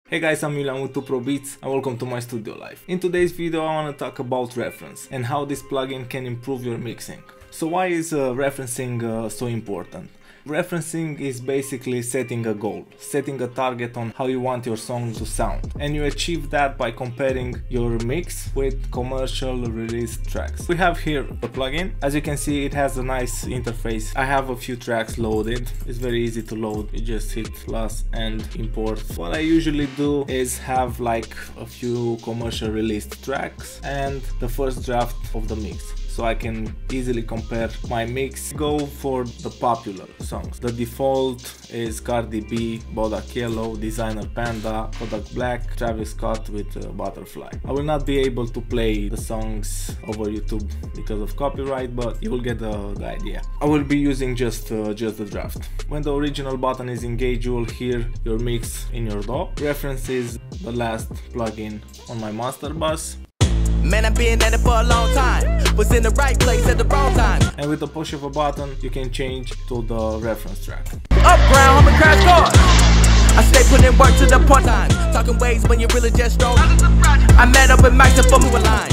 Hey guys, I'm Julian with 2Pro Beats and welcome to my studio life. In today's video I want to talk about reference and how this plugin can improve your mixing. So why is referencing so important? Referencing is basically setting a goal, setting a target on how you want your song to sound. And you achieve that by comparing your mix with commercial released tracks. We have here the plugin. As you can see, it has a nice interface. I have a few tracks loaded. It's very easy to load. You just hit plus and import. What I usually do is have like a few commercial released tracks and the first draft of the mix, so I can easily compare my mix. Go for the popular songs. The default is Cardi B, Bodak Yellow, Designer Panda, Kodak Black, Travis Scott with Butterfly. I will not be able to play the songs over YouTube because of copyright, but you will get the idea. I will be using just the draft. When the original button is engaged, you will hear your mix in your DAW. Reference is the last plugin on my master bus. Man, I've been at it for a long time. Was in the right place at the wrong time. And with the push of a button, you can change to the reference track. Up ground, I'm a crash course. I stay putting work to the point time. Talking ways when you really just strong. I met up with Max and formed a line.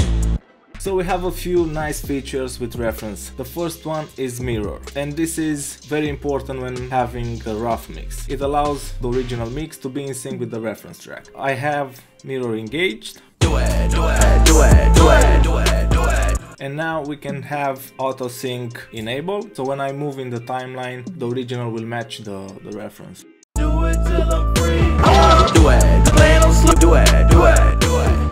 So we have a few nice features with reference. The first one is mirror, and this is very important when having a rough mix. It allows the original mix to be in sync with the reference track. I have mirror engaged. Do it, do it, do it, do it, do it, do it. And now we can have auto sync enabled, so when I move in the timeline, the original will match the reference. Do it till I'm free. Do it, play on slow. Do it, do it, do it,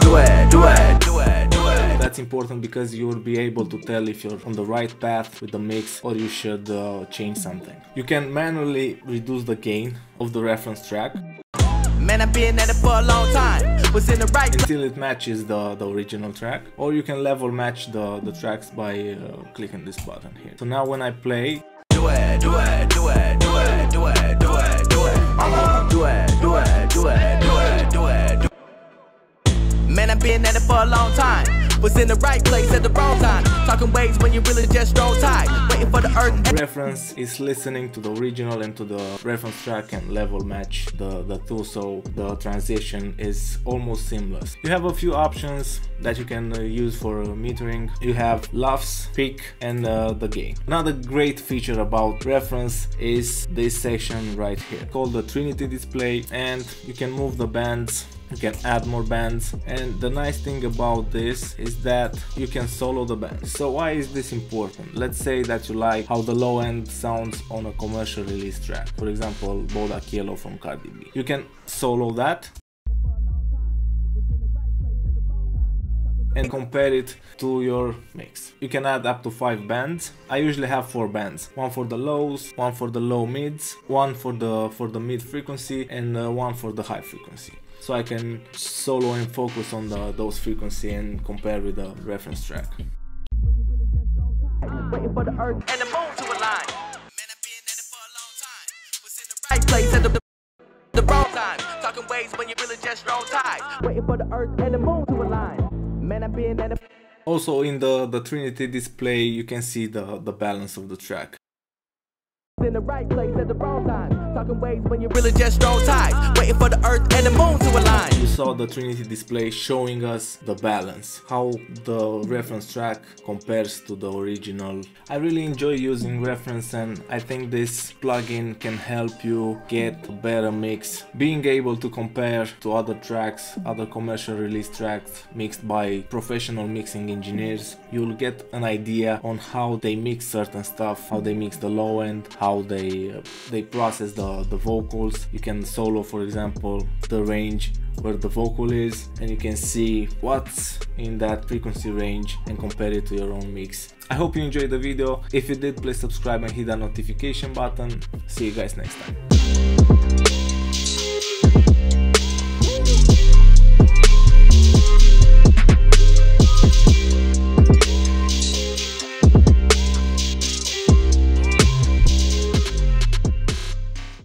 do it, do it, do it, do it. That's important because you will be able to tell if you're on the right path with the mix or you should change something. You can manually reduce the gain of the reference track. Man, I've been at it for a long time. Was in the right until it matches the original track, or you can level match the tracks by clicking this button here. So now when I play, do it, do it, do it, do it, do it, do it, do it, do it, do it, do it, do it, do it. Man, I've been at it for a long time. Was in the right place at the wrong time. Talking ways when you really just strong tight. Waiting for the earth. Reference is listening to the original and to the reference track and level match the two, so the transition is almost seamless. You have a few options that you can use for metering. You have LUFS, peak, and the gain. Another great feature about reference is this section right here called the Trinity Display, and you can move the bands. You can add more bands, and the nice thing about this is that you can solo the bands. So why is this important? Let's say that you like how the low end sounds on a commercial release track, for example Bodak Yellow from Cardi B. You can solo that and compare it to your mix. You can add up to 5 bands. I usually have 4 bands. One for the lows, one for the low mids, one for the mid frequency, and one for the high frequency. So I can solo and focus on those frequency and compare with the reference track. Waiting for the earth and the moon to align. Man, I've been at it for a long time. Was in the right place at the wrong time. Talking ways when you really just strong tight. Waiting for the earth and the moon to align. Man, I've been at it. Also in the Trinity Display you can see the balance of the track. In the right place at the wrong time. Talking ways when you really just strong tight. Waiting for the earth and the moon to align. You saw the Trinity Display showing us the balance, how the reference track compares to the original. I really enjoy using reference, and I think this plugin can help you get a better mix. Being able to compare to other tracks, other commercial release tracks mixed by professional mixing engineers, you'll get an idea on how they mix certain stuff, how they mix the low end, how they process the vocals. You can solo, for example, the range where the vocal is, and you can see what's in that frequency range and compare it to your own mix. I hope you enjoyed the video. If you did, please subscribe and hit that notification button. See you guys next time.